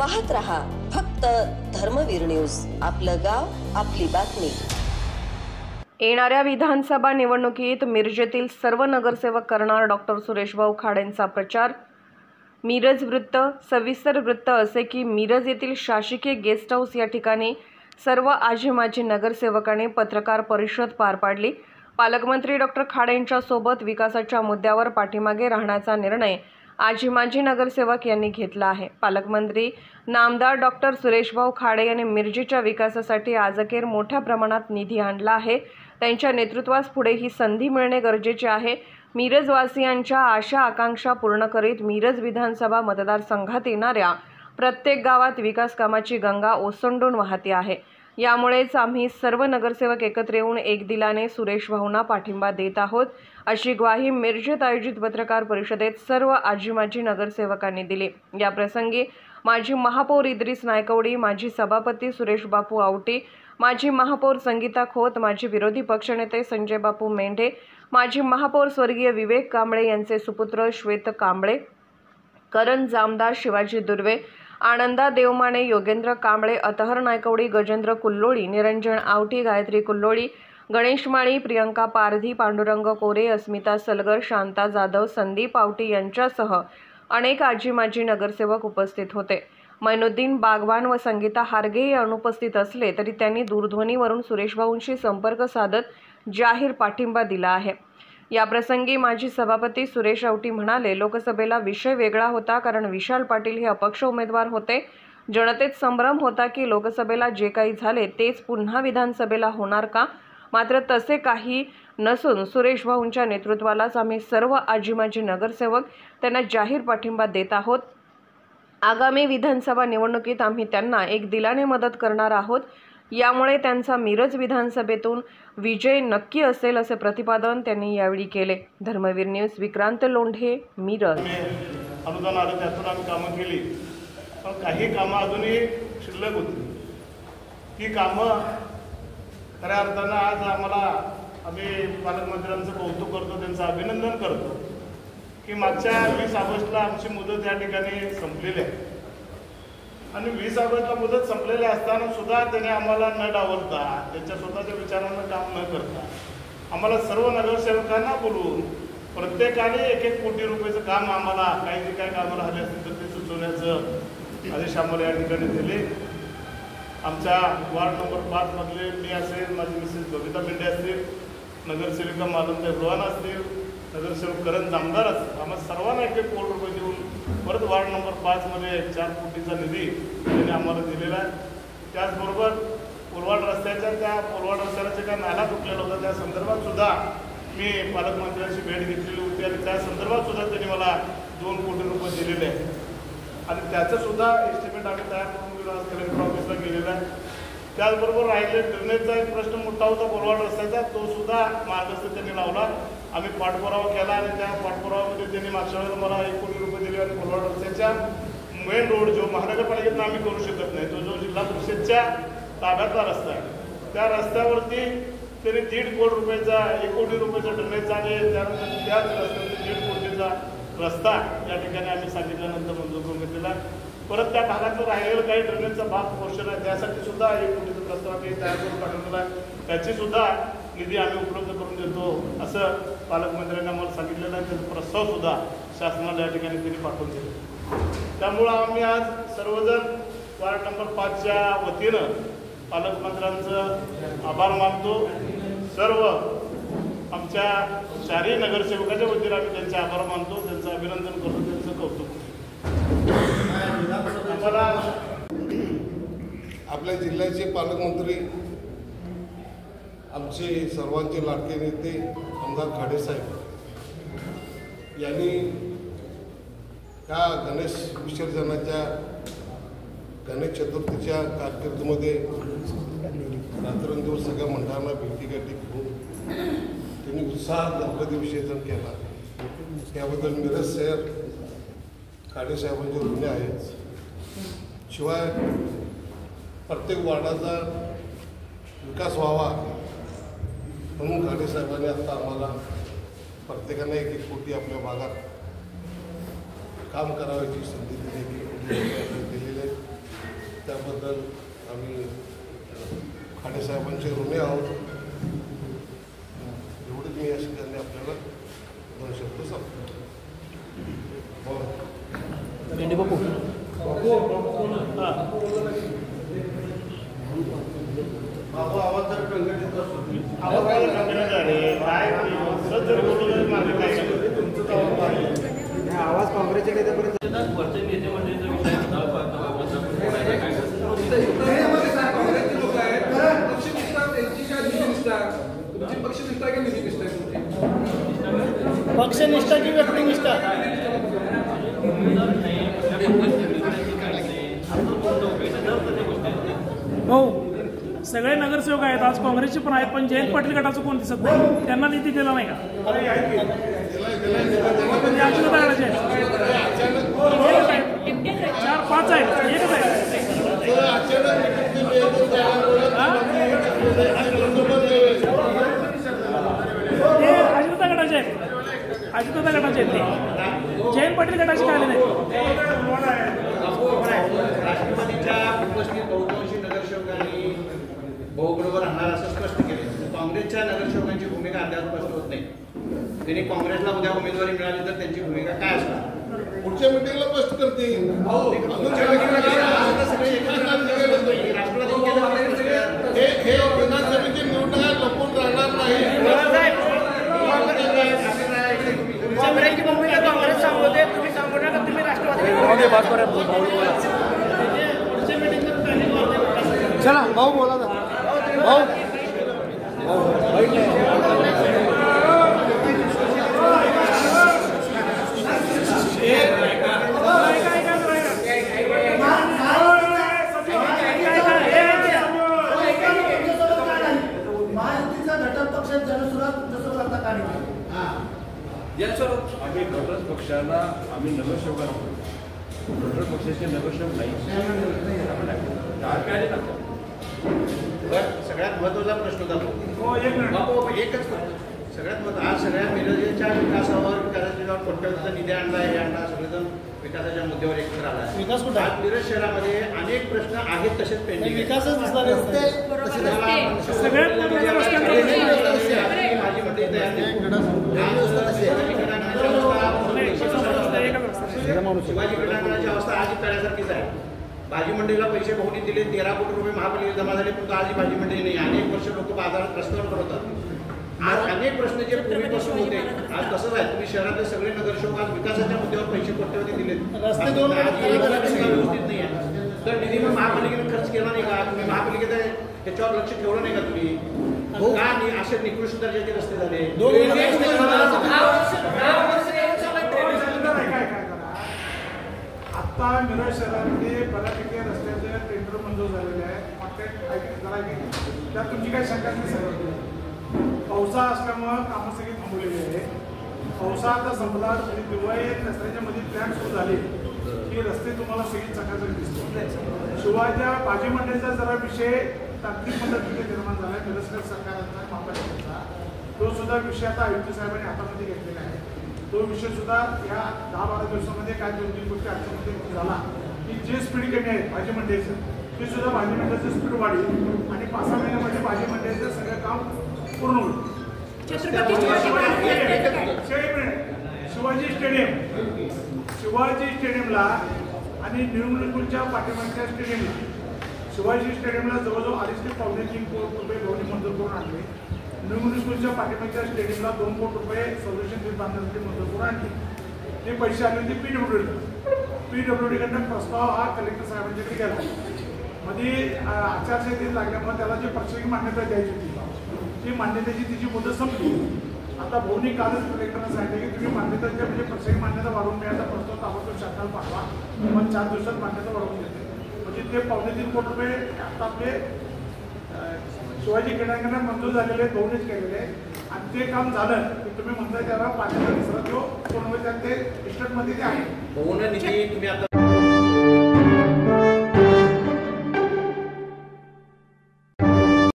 पाहत रहा फक्त धर्मवीर न्यूज। आपलं गाव आपली बातमी। येणाऱ्या विधानसभा निवडणुकीत मिरजेतील सर्व नगरसेवक करणार डॉक्टर सुरेशभाऊ खाडेंचा प्रचार। मिरज वृत्त सविस्तर वृत्त असे की मिरज येथील शासकीय गेस्ट हाऊस या ठिकाणी सर्व आजी माजी नगरसेवकांनी पत्रकार परिषद पार पाडली। पालकमंत्री डॉक्टर खाडेंच्या सोबत विकासाच्या मुद्द्यावर पाठीमागे राहण्याचा निर्णय आजी माजी नगरसेवक यांनी घेतला आहे। पालकमंत्री नामदार डॉक्टर सुरेशभाऊ खाडे यांनी मिरजेच्या विकासासाठी आजअखेर मोठ्या प्रमाणात निधी आणला आहे। त्यांच्या नेतृत्वास पुढे ही संधी मिळणे गरजेचे आहे। मिरजवासियांच्या आशा आकांक्षा पूर्ण करीत मिरज विधानसभा मतदारसंघात येणाऱ्या प्रत्येक गावात विकास कामाची गंगा ओसंडून वाहते आहे। यामुळेच आम्ही सर्व नगरसेवक एकत्र येऊन एक दिलाने सुरेशभाऊंना पाठिंबा देत आहोत, अशी ग्वाही मिरजेत आयोजित पत्रकार परिषदेत सर्व आजी माजी नगरसेवकांनी दिली। या प्रसंगी माजी महापौर इद्रिस नायकवडी, माजी सभापती सुरेश बापू आवटी, माजी महापौर संगीता खोत, माजी विरोधी पक्षनेते संजय बापू मेंढे, माजी महापौर स्वर्गीय विवेक कांबळे यांचे सुपुत्र श्वेत कांबळे, करण जामदार, शिवाजी दुर्वे, आनंदा देवमाने, योगेंद्र कांबळे, अतहर नायकवडी, गजेंद्र कुल्लोळी, निरंजन आवटी, गायत्री कुल्लोळी, गणेश माळी, प्रियंका पारधी, पांडुरंग कोरे, अस्मिता सलगर, शांता जाधव, संदीप आवटी यांच्यासह अनेक आजी माजी नगरसेवक उपस्थित होते। मैनुद्दीन बागवान व संगीता हारगे हे अनुपस्थित असले तरी त्यांनी दूरध्वनीवरून सुरेशभाऊंशी संपर्क साधत जाहीर पाठिंबा दिला आहे। या प्रसंगी माजी सभापती सुरेश आवटी म्हणाले, लोकसभेला विषय वेगळा होता कारण विशाल पाटील हे अपक्ष उमेदवार होते। जनतेत संभ्रम होता की लोकसभेला जे काही झाले तेच पुन्हा विधानसभेला होणार का? मात्र तसे काही नसून सुरेशभाऊंच्या नेतृत्वालाच आम्ही सर्व आजी माजी नगरसेवक त्यांना जाहीर पाठिंबा देत आहोत। आगामी विधानसभा निवडणुकीत आम्ही त्यांना एक दिलाने मदत करणार आहोत। यामुळे त्यांचा मिरज विधानसभेतून विजय नक्की असेल असे प्रतिपादन त्यांनी यावेळी केले। धर्मवीर न्यूज विक्रांत लोंढे, मिरज। अनुदान आलं त्यातून आम्ही कामं केली, पण काही कामं अजूनही शिल्लक होती। ती कामं खऱ्या अर्थानं आज आम्ही पालकमंत्र्यांचं कौतुक करतो, त्यांचं अभिनंदन करतो की मागच्या 20 ऑगस्टला आमची मुदत या ठिकाणी संपलेली आहे आणि 20 ऑगस्टला मुदत संपलेली असताना सुद्धा त्याने आम्हाला न डावलता, त्यांच्या स्वतःच्या विचारांना काम न करता आम्हाला सर्व नगरसेवकांना बोलवून प्रत्येकाने 1-1 कोटी रुपयाचं काम आम्हाला काही जे काही कामं राहिले असतील तर ते सुचवण्याचं आदेश आम्हाला या ठिकाणी दिले। आमच्या वार्ड नंबर 5 मधले मी असेल, माझी मिसेस बबिता मेंढे असतील, नगरसेविका मालमताई रोहन असतील, नगरसेवक करण जामदार असतील, आम्हाला सर्वांना 1-1 कोटी रुपये देऊन परत वार्ड नंबर 5 मध्ये 4 कोटीचा निधी त्यांनी आम्हाला दिलेला आहे। त्याचबरोबर पोलवाड रस्त्याला जे काही नाला तुटलेला होता त्या संदर्भात सुद्धा मी पालकमंत्र्यांची भेट घेतलेली होती आणि त्या संदर्भात सुद्धा त्यांनी मला 2 कोटी रुपये दिलेले आहेत आणि त्याचं सुद्धा एस्टिमेट आम्ही तयार करून कलेक्टर ऑफिसला गेलेला आहे। त्याचबरोबर राहिले ड्रेनेजचा एक प्रश्न मोठा होता पोलवाड रस्त्याचा, तो सुद्धा मार्गस्थ त्यांनी लावला। आम्ही पाठपुरावा केला आणि त्या पाठपुराव्यामध्ये त्यांनी मागच्या वेळेला मला 1 कोटी रुपये दिले आणि पोलवाड रस्त्याच्या मेन रोड जो महानगरपालिकेतनं आम्ही करू शकत नाही, तो जो जिल्हा परिषदच्या ताब्यातला रस्ता आहे, त्या रस्त्यावरती त्यांनी 1.5 कोटी रुपयाचा 1 कोटी रुपयाचा ड्रेनेजचा आणि त्यानंतर त्याच रस्त्यावरती 1.5 कोटीचा रस्ता या ठिकाणी आम्ही सांगितल्यानंतर मंजूर करून घेतलेला। परत त्या भागातलं राहिलेलं काही ड्रेनेजचा भाग पोर्शन आहे त्यासाठी सुद्धा 1 कोटीचा प्रस्ताव आम्ही तयार करून पाठवलेला आहे, त्याची सुद्धा निधी आम्ही उपलब्ध करून देतो असं पालकमंत्र्यांनी आम्हाला सांगितलेलं आहे। त्याचा प्रस्ताव सुद्धा शासनाला या ठिकाणी त्यांनी पाठवून दिला। त्यामुळं आम्ही आज सर्वजण वार्ड नंबर 5च्या वतीनं पालकमंत्र्यांचं आभार मानतो। सर्व आमच्या 4ही नगरसेवकाच्या वतीनं आम्ही त्यांचे आभार मानतो, त्यांचं अभिनंदन करतो, त्यांचं कौतुक करतो। आम्हाला आपल्या जिल्ह्याचे पालकमंत्री आमचे सर्वांचे लाडके नेते आमदार खाडे साहेब यांनी या गणेश विसर्जनाच्या गणेश चतुर्थीच्या कारकिर्दीमध्ये रात्रंदिवस सगळ्या मंडळांना भेटीगाठी घेऊन त्यांनी उत्साहात गणपती विसर्जन केला। त्याबद्दल मिरज शहर खाडे साहेबांचे ऋणी आहेत। शिवाय प्रत्येक वार्डाचा विकास व्हावा म्हणून खाडे साहेबांनी आता आम्हाला प्रत्येकाने 1-1 कोटी आपल्या भागात काम करावयाची संधी दिलेली आहे। साहेबांचे ऋणी आहोत. एवढंच मी या ठिकाणी आपल्याला 2 शब्द सांगतो. आवाज जर टंगटीत असतो आवाज काय असं जर बोललं माझं काय आवाज काँग्रेसच्या नेत्यापर्यंत वरचे नेते मंडळीचा विषय काँग्रेसचे लोक आहेत पक्षनिष्ठा त्यांची काय निष्ठा तुमची पक्षनिष्ठा की निष्ठा तुमची पक्षनिष्ठा की व्यक्तिनिष्ठा हो सगळे नगरसेवक आहेत आज काँग्रेसचे पण आहेत पण जयंत पाटील गटाचं कोण दिसत नाही त्यांना निधी दिला नाही का अजितदादाचे आहेत 4-5 आहेत एकच आहे ते अजितदादा गटाचे आहेत अजितदादा गटाचे आहेत ते जयंत पाटील गटाचे काय नाही राष्ट्रवादीच्या उपस्थित बहुतांशी नगरसेवकांनी भाऊबरोबर राहणार असं स्पष्ट केलं. काँग्रेसच्या नगरसेवकांची भूमिका अद्याप स्पष्ट होत नाही. त्यांनी काँग्रेसला उद्या उमेदवारी मिळाली तर त्यांची भूमिका काय असणार पुढच्या मिटिंगला स्पष्ट करतील. हे विधानसभेची निवडणूक लपून राहणार नाही. काँग्रेस सांगते तुम्ही सांगू नका तुम्ही राष्ट्रवादी चला भाऊ बोला भाऊ आम्ही घटक पक्षाला आम्ही नगरसेवकांना घटक पक्षाचे नगरसेवक नाही. सगळ्यात महत्त्वाचा प्रश्न होता एकच सगळ्यात महत्त्व आज सगळ्या मिरजेच्या विकासावर विकासाच्या कोट्यवधीचा निधी आणला हे आणला सगळेजण विकासाच्या मुद्द्यावर एकत्र आला. विकास कुठे आज मिरज शहरामध्ये अनेक प्रश्न आहेत तसेच पेंडिंग विकासच दिसला माझी मंडळी तयार शिवाजी क्रीडांगणाची अवस्था आज करण्यासारखीच आहे. भाजी मंडईला पैसे बहुनी दिले 13 कोटी रुपये महापालिकेत जमा झाले पण आज ही भाजी मंडई नाही. अनेक वर्ष लोक बाजारात रस्त्यावर करतात. आज अनेक प्रश्न जे पूर्वीपासून होते आज तसंच आहे. तुम्ही शहरातले सगळे नगरसेवक आज विकासाच्या मुद्द्यावर पैसे कोट्यवधी दिले व्यवस्थित नाही आहे. तर निधी मग महापालिकेने खर्च केला नाही का तुम्ही महापालिकेत त्याच्यावर लक्ष ठेवलं नाही का तुम्ही का असे निकृष्ट दर्जाचे रस्ते झाले. आता मिरज शहरामध्ये बऱ्यापैकी रस्त्याचे टेंडर मंजूर झालेले आहे. त्यात तुमची काही शंका नाही. पावसा असल्यामुळं कामं सगळी थांबवलेली आहे. पावसा आता संपला दिवाळी रस्त्याच्या मध्ये प्लॅन सुरू झाले की रस्ते तुम्हाला सगळी चकाचक दिसतो. शिवाय भाजी मंडईचा जरा विषय तांत्रिक पद्धतीने निर्माण झाला आहे. मिरजकर सरकारचा महापालिकेचा तो सुद्धा विषय आता आयुक्त साहेबांनी हातामध्ये घेतलेला आहे. तो विषय सुद्धा या 10-12 दिवसामध्ये काय 2-3 गोष्टी आजच्यामध्ये झाला की जे स्पीड कमी आहे भाजी मंडईचं ते सुद्धा भाजी मंडईचं स्पीड वाढेल आणि 5-6 महिन्यामध्ये भाजी मंडईचं सगळं काम पूर्ण होईल. शिवाजी स्टेडियमला आणि निवडणुकीच्या पाठिंबाच्या स्टेडियमला शिवाजी स्टेडियमला जवळजवळ 2.5 ते 3 कोटी रुपये दोन्ही मंजूर करून आणले. निवडणुकीच्या पाठिंबाच्या स्टेडियमला 2 कोटी रुपये संरक्षण बिल बांधण्यासाठी मंजूर करून आणले. ते पैसे आले होते पीडब्ल्यूडीकडनं प्रस्ताव हा कलेक्टर साहेबांच्याकडे गेला. मध्ये आचारसंहितेत लागल्यामुळे त्याला जी प्रत्येक मान्यता द्यायची होती ती मान्यतेची तिची मुदत संपली. आता भाऊनी कालच कलेक्टरनं सांगितलं की तुम्ही मान्यताच्या म्हणजे प्रत्येक मान्यता वाढवून मिळायचा प्रस्ताव ताबडतोब शासनाला पाठवा. मग 4 दिवसात मान्यता वाढवून देते. म्हणजे ते 2.5 कोटी रुपये आता आपले शिवाजी क्रीडांगणात मंजूर झालेले दोन्हीच केलेले आणि ते काम झालं की तुम्ही म्हणताय त्याला पाण्याचा विसरा जो पूर्ण ते इस्टेटमध्ये ते आहे. निधी तुम्ही आता